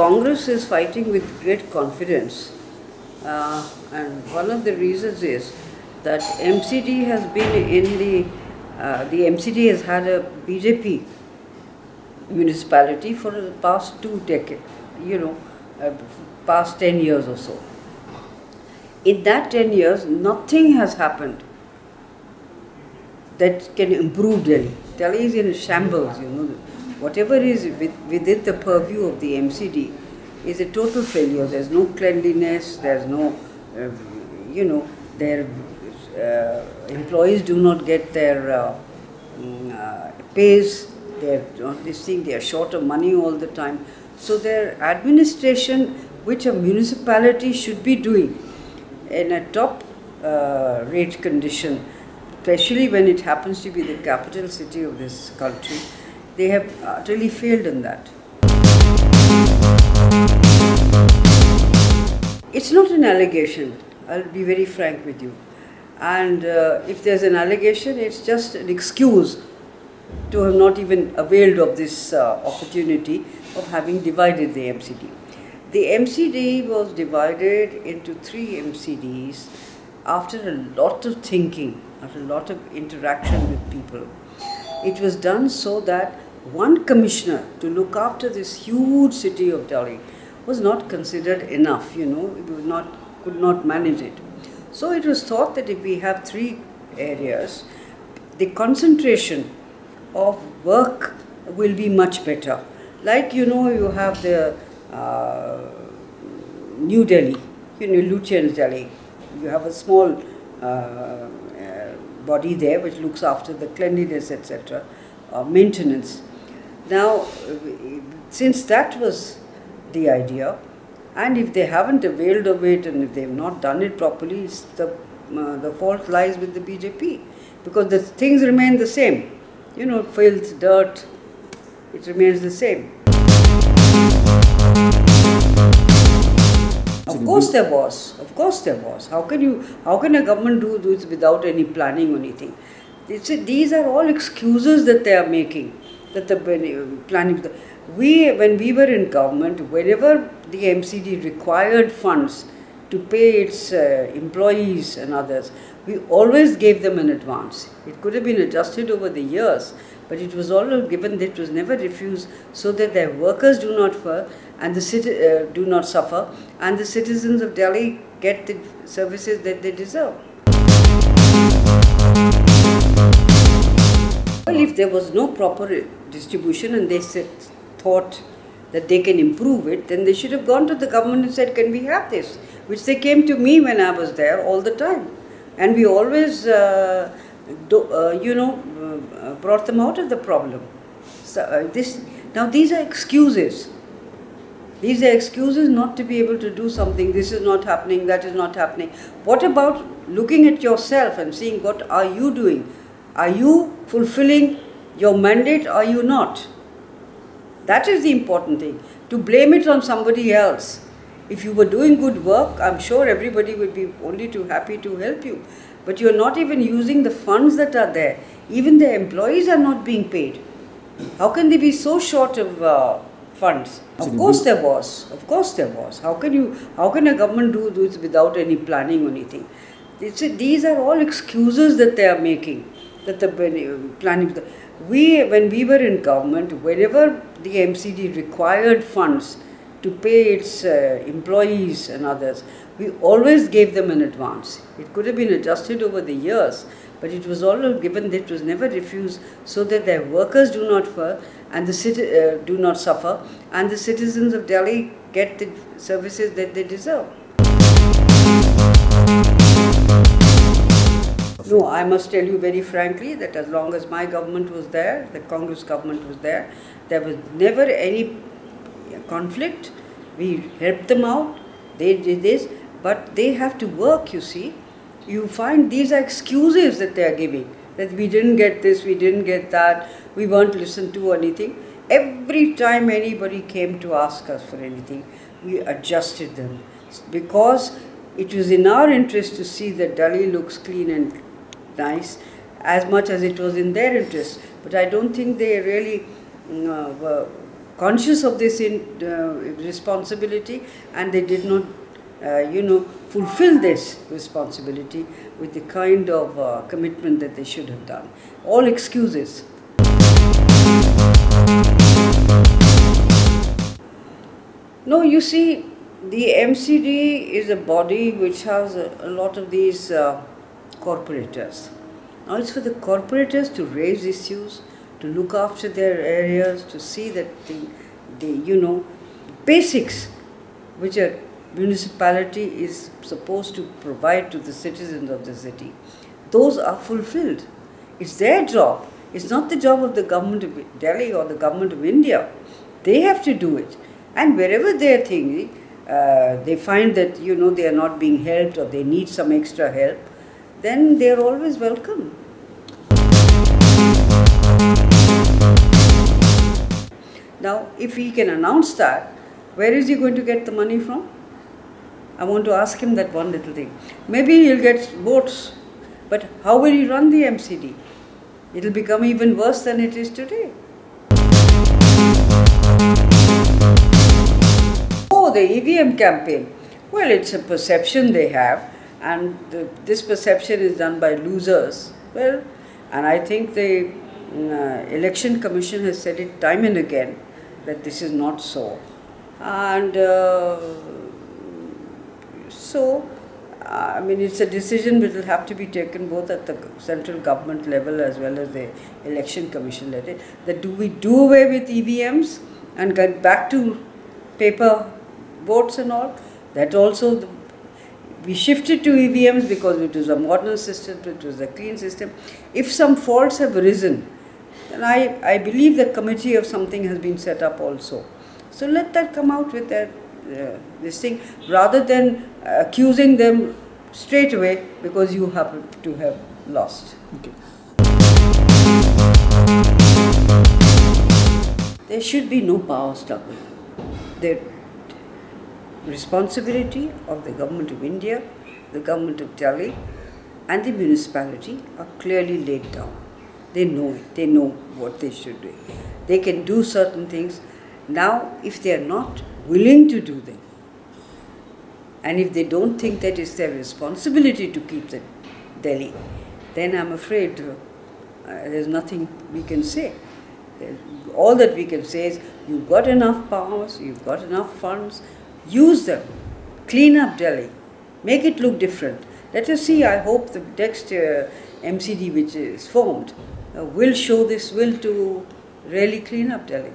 Congress is fighting with great confidence, and one of the reasons is that MCD has been in the MCD has had a BJP municipality for the past 2 decades, past 10 years or so. In that 10 years, nothing has happened that can improve Delhi. Delhi is in a shambles, Whatever is within the purview of the MCD is a total failure. There's no cleanliness, there's no, their employees do not get their pays, they are short of money all the time. So their administration, which a municipality should be doing in a top rate condition, especially when it happens to be the capital city of this country, they have utterly failed in that. It's not an allegation, I'll be very frank with you. And if there's an allegation, it's just an excuse to have not even availed of this opportunity of having divided the MCD. The MCD was divided into 3 MCDs after a lot of thinking, after a lot of interaction with people. It was done so that one commissioner to look after this huge city of Delhi was not considered enough, could not manage it. So it was thought that if we have 3 areas, the concentration of work will be much better. Like, you have the New Delhi, Lutyens Delhi. You have a small body there which looks after the cleanliness, etc., maintenance. Now, since that was the idea, and if they haven't availed of it and if they've not done it properly, the fault lies with the BJP, because the things remain the same. Filth, dirt, it remains the same. Of course there was. Of course there was. How can a government do this without any planning or anything? These are all excuses that they are making. That the planning. When we were in government, whenever the MCD required funds to pay its employees and others, we always gave them in advance. It could have been adjusted over the years, but it was always given, that it was never refused, so that their workers do not suffer and do not suffer, and the citizens of Delhi get the services that they deserve. Well, if there was no proper distribution and they thought that they can improve it, then they should have gone to the government and said, can we have this? Which they came to me when I was there all the time. And we always, brought them out of the problem. So, now these are excuses. These are excuses not to be able to do something. This is not happening, that is not happening. What about looking at yourself and seeing what are you doing? Are you fulfilling your mandate or are you not? That is the important thing. To blame it on somebody else. If you were doing good work, I'm sure everybody would be only too happy to help you. But you're not even using the funds that are there. Even the employees are not being paid. How can they be so short of funds? Of course there was. Of course there was. How can a government do this without any planning or anything? These are all excuses that they are making. That the planning. When we were in government, whenever the MCD required funds to pay its employees and others, we always gave them in advance. It could have been adjusted over the years, but it was always given, that it was never refused, so that their workers do not suffer and do not suffer, and the citizens of Delhi get the services that they deserve. No, I must tell you very frankly that as long as my government was there, the Congress government was there was never any conflict. We helped them out, they did this, but they have to work, you see. You find these are excuses that they are giving, that we didn't get this, we didn't get that, we weren't listened to or anything. Every time anybody came to ask us for anything, we adjusted them, because it was in our interest to see that Delhi looks clean and nice, as much as it was in their interest. But I don't think they really were conscious of this responsibility, and they did not, fulfill this responsibility with the kind of commitment that they should have done. All excuses. No, you see, the MCD is a body which has a lot of these corporators. Now it's for the corporators to raise issues, to look after their areas, to see that the basics which a municipality is supposed to provide to the citizens of the city, those are fulfilled. It's their job. It's not the job of the government of Delhi or the government of India. They have to do it. And wherever they are thinking, they find that they are not being helped or they need some extra help, then they are always welcome. Now, if he can announce that, where is he going to get the money from? I want to ask him that one little thing. Maybe he'll get votes, but how will he run the MCD? It will become even worse than it is today. Oh, the EVM campaign. Well, it's a perception they have, and this perception is done by losers. Well, and I think the Election Commission has said it time and again that this is not so. And I mean, it's a decision which will have to be taken both at the central government level as well as the Election Commission level. That do we do away with EVMs and get back to paper votes and all? That also, we shifted to EVMs because it was a modern system, it was a clean system. If some faults have arisen, then I believe the committee of something has been set up also. So let that come out with that, this thing, rather than accusing them straight away because you happen to have lost. Okay. There should be no power struggle. The responsibility of the government of India, the government of Delhi, and the municipality are clearly laid down. They know it. They know what they should do. They can do certain things. Now, if they are not willing to do them, and if they don't think that it's their responsibility to keep the Delhi, then I'm afraid there's nothing we can say. All that we can say is, you've got enough powers, you've got enough funds, use them, clean up Delhi, make it look different. Let us see, I hope the next MCD which is formed will show this will to really clean up Delhi.